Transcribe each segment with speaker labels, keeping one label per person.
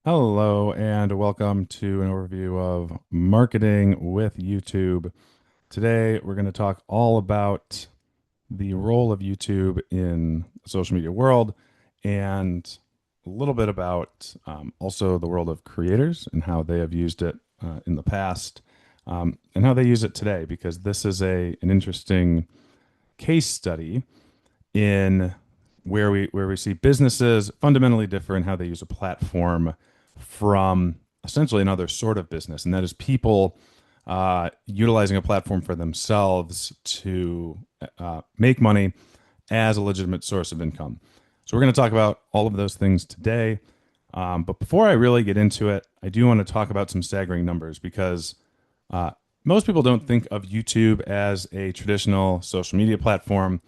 Speaker 1: Hello, and welcome to an overview of marketing with YouTube. Today, we're going to talk all about the role of YouTube in the social media world and a little bit about also the world of creators and how they have used it in the past and how they use it today, because this is an interesting case study in where we see businesses fundamentally differ in how they use a platform from essentially another sort of business, and that is people utilizing a platform for themselves to make money as a legitimate source of income. So we're going to talk about all of those things today. But before I really get into it, I do want to talk about some staggering numbers because most people don't think of YouTube as a traditional social media platform.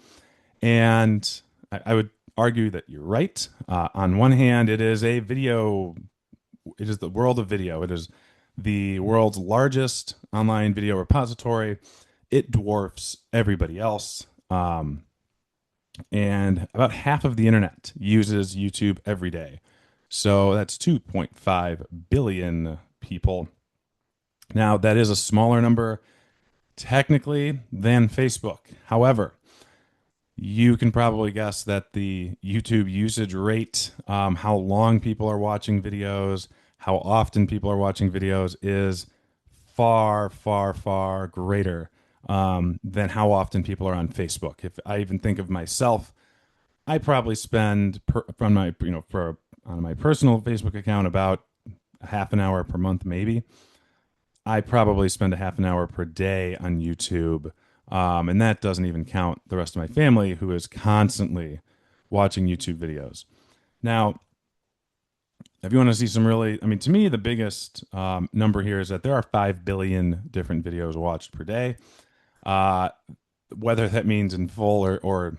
Speaker 1: And I would argue that you're right. On one hand, it is the world of video. It is the world's largest online video repository. It dwarfs everybody else. And about half of the internet uses YouTube every day. So that's 2.5 billion people. Now, that is a smaller number technically than Facebook. However, you can probably guess that the YouTube usage rate, how long people are watching videos, how often people are watching videos, is far, far, far greater than how often people are on Facebook. If I even think of myself, I probably spend from my for on my personal Facebook account about a half an hour per month, maybe. I probably spend a half an hour per day on YouTube. And that doesn't even count the rest of my family who is constantly watching YouTube videos. Now, if you want to see some really, I mean, to me, the biggest number here is that there are 5 billion different videos watched per day. Uh, whether that means in full or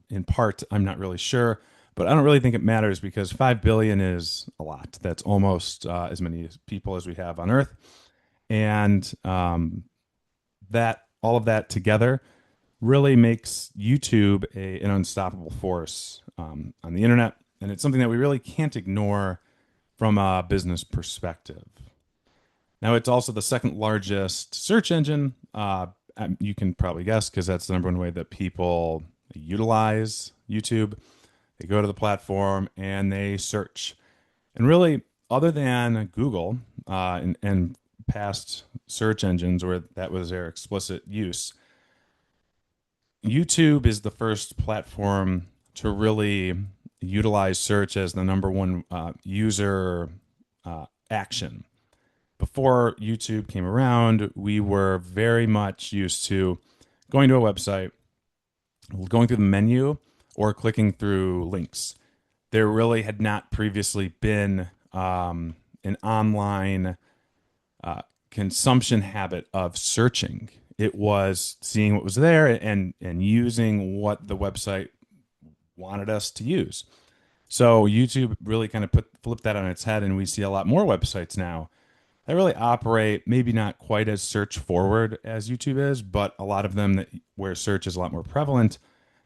Speaker 1: in part, I'm not really sure. But I don't really think it matters because 5 billion is a lot. That's almost as many people as we have on Earth. And that all of that together really makes YouTube an unstoppable force on the internet. And it's something that we really can't ignore from a business perspective. Now, it's also the second largest search engine. You can probably guess because that's the number one way that people utilize YouTube. They go to the platform and they search. And really, other than Google and past search engines where that was their explicit use, YouTube is the first platform to really utilize search as the number one user action. Before YouTube came around, we were very much used to going to a website, going through the menu, or clicking through links. There really had not previously been an online consumption habit of searching. It was seeing what was there and using what the website wanted us to use. So YouTube really kind of flipped that on its head, and we see a lot more websites now that really operate maybe not quite as search forward as YouTube is, but a lot of them where search is a lot more prevalent.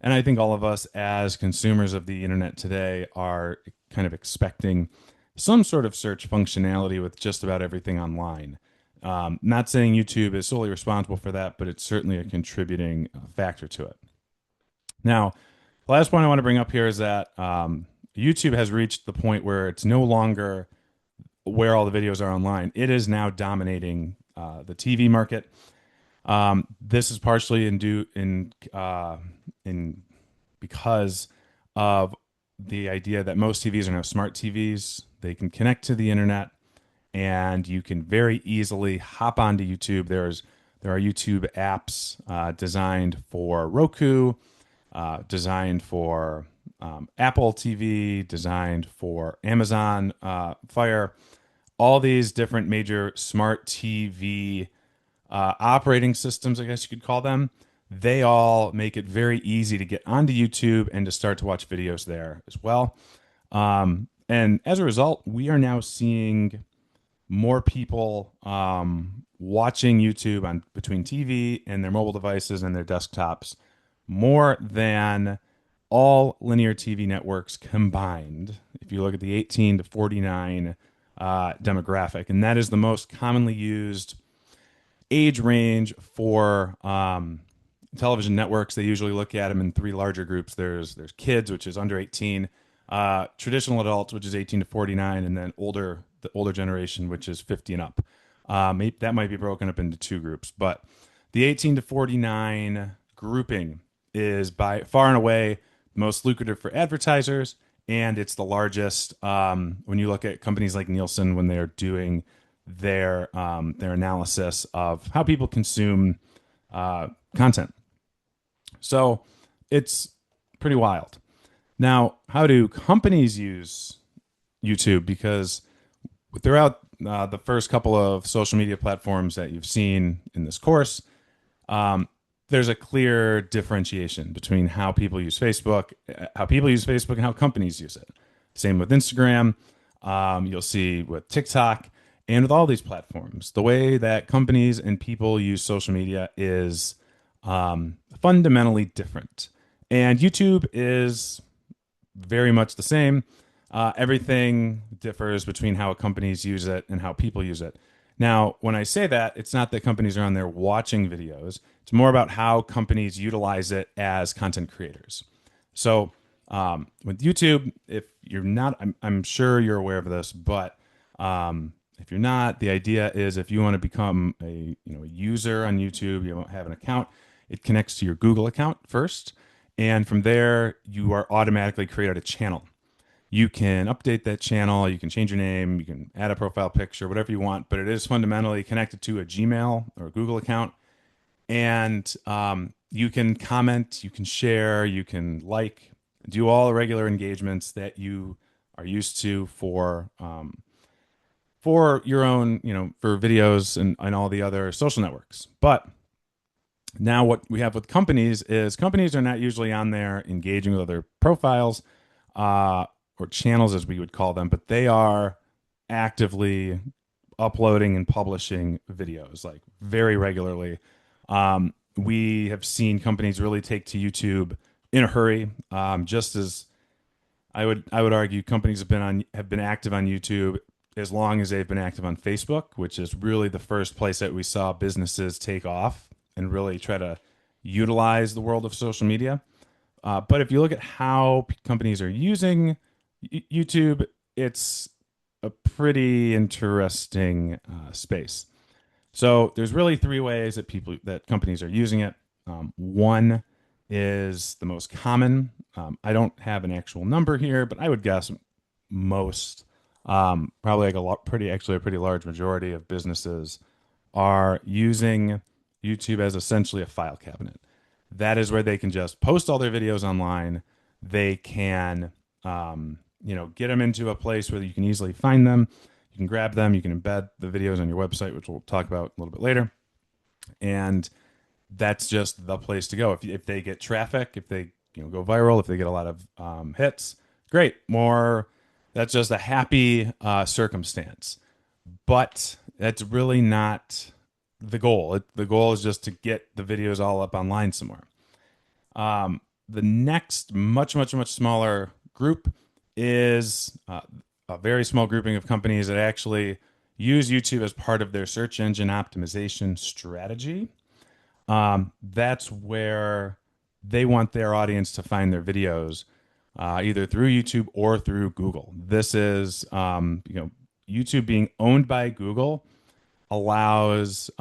Speaker 1: And I think all of us as consumers of the internet today are kind of expecting some sort of search functionality with just about everything online. Not saying YouTube is solely responsible for that, but it's certainly a contributing factor to it. Now, the last point I want to bring up here is that YouTube has reached the point where it's no longer where all the videos are online. It is now dominating the TV market. This is partially in because of the idea that most TVs are now smart TVs. They can connect to the internet, and you can very easily hop onto YouTube. There are YouTube apps designed for Roku, designed for Apple TV, designed for Amazon Fire, all these different major smart TV operating systems, I guess you could call them. They all make it very easy to get onto YouTube and to start to watch videos there as well. And as a result, we are now seeing more people watching YouTube on between TV and their mobile devices and their desktops more than all linear TV networks combined. If you look at the 18 to 49 demographic, and that is the most commonly used age range for television networks. They usually look at them in three larger groups. There's kids, which is under 18, traditional adults, which is 18 to 49, and then the older generation, which is 50 and up. That might be broken up into two groups, but the 18 to 49 grouping is by far and away most lucrative for advertisers, and it's the largest when you look at companies like Nielsen when they're doing their analysis of how people consume content. So it's pretty wild. Now, how do companies use YouTube? Because throughout the first couple of social media platforms that you've seen in this course, there's a clear differentiation between how people use Facebook, and how companies use it. Same with Instagram. You'll see with TikTok and with all these platforms. The way that companies and people use social media is fundamentally different. And YouTube is very much the same. Everything differs between how companies use it and how people use it. Now, when I say that, it's not that companies are on there watching videos. It's more about how companies utilize it as content creators. So with YouTube, if you're not, I'm sure you're aware of this, but if you're not, the idea is if you want to become a user on YouTube, you don't have an account, it connects to your Google account first, and from there you are automatically created a channel. You can update that channel, you can change your name, you can add a profile picture, whatever you want, but it is fundamentally connected to a Gmail or a Google account. And you can comment, you can share, you can like, do all the regular engagements that you are used to for your own, for videos and all the other social networks. But now what we have with companies is companies are not usually on there engaging with other profiles or channels, as we would call them, but they are actively uploading and publishing videos like very regularly. We have seen companies really take to YouTube in a hurry. Just as I would argue, companies have been active on YouTube as long as they've been active on Facebook, which is really the first place that we saw businesses take off and really try to utilize the world of social media. But if you look at how companies are using YouTube, it's a pretty interesting space. So there's really three ways that companies are using it. One is the most common. I don't have an actual number here, but I would guess most, probably like a pretty large majority of businesses are using YouTube as essentially a file cabinet. That is where they can just post all their videos online. They can, get them into a place where you can easily find them. You can grab them. You can embed the videos on your website, which we'll talk about a little bit later. And that's just the place to go. If they get traffic, if they go viral, if they get a lot of hits, great. That's just a happy circumstance. But that's really not the goal. The goal is just to get the videos all up online somewhere. The next much smaller group is a very small grouping of companies that actually use YouTube as part of their search engine optimization strategy. That's where they want their audience to find their videos, either through YouTube or through Google. This is, YouTube being owned by Google allows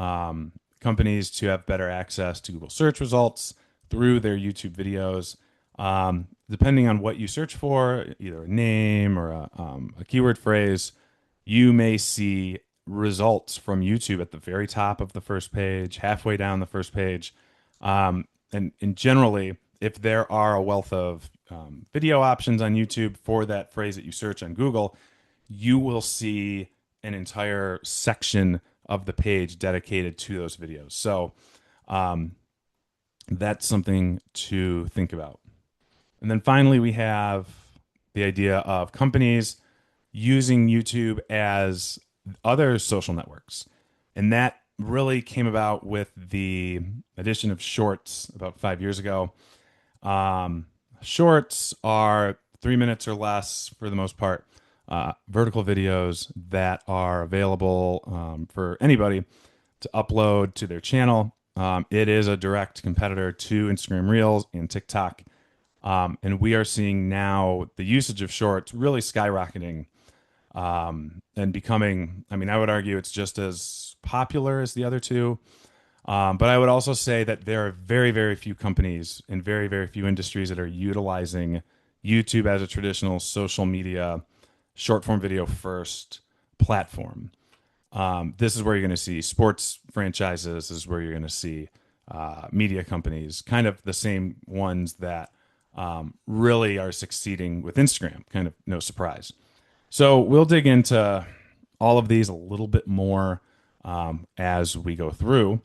Speaker 1: companies to have better access to Google search results through their YouTube videos. Depending on what you search for, either a name or a keyword phrase, you may see results from YouTube at the very top of the first page, halfway down the first page. And generally, if there are a wealth of video options on YouTube for that phrase that you search on Google, you will see an entire section of the page dedicated to those videos. So that's something to think about. And then finally, we have the idea of companies using YouTube as other social networks. And that really came about with the addition of shorts about 5 years ago. Shorts are 3 minutes or less for the most part. vertical videos that are available for anybody to upload to their channel. It is a direct competitor to Instagram Reels and TikTok. And we are seeing now the usage of shorts really skyrocketing and becoming, I mean, I would argue it's just as popular as the other two. But I would also say that there are very, very few companies and very, very few industries that are utilizing YouTube as a traditional social media short form video first platform. This is where you're going to see sports franchises. This is where you're going to see media companies, kind of the same ones that really are succeeding with Instagram. Kind of no surprise. So we'll dig into all of these a little bit more as we go through.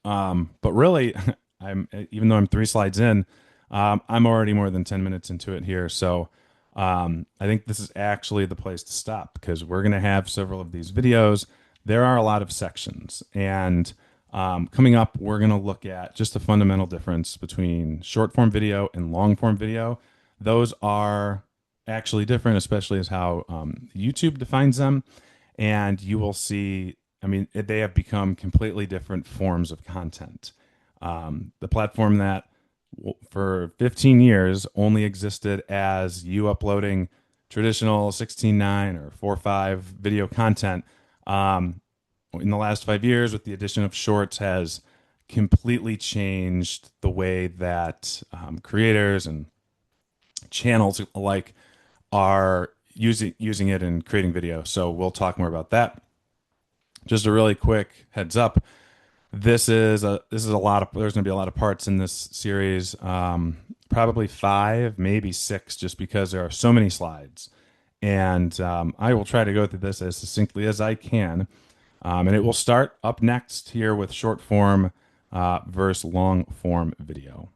Speaker 1: But really, I'm even though I'm 3 slides in, I'm already more than 10 minutes into it here. So I think this is actually the place to stop because we're going to have several of these videos. There are a lot of sections. And coming up, we're going to look at just the fundamental difference between short form video and long form video. Those are actually different, especially as how YouTube defines them. And you will see, I mean, they have become completely different forms of content. The platform that for 15 years only existed as you uploading traditional 16:9 or 4:5 video content. In the last 5 years, with the addition of shorts, has completely changed the way that creators and channels alike are using it and creating video. So we'll talk more about that. Just a really quick heads up. This is a lot of, there's going to be a lot of parts in this series. Probably 5, maybe 6, just because there are so many slides. And I will try to go through this as succinctly as I can. And it will start up next here with short form versus long form video.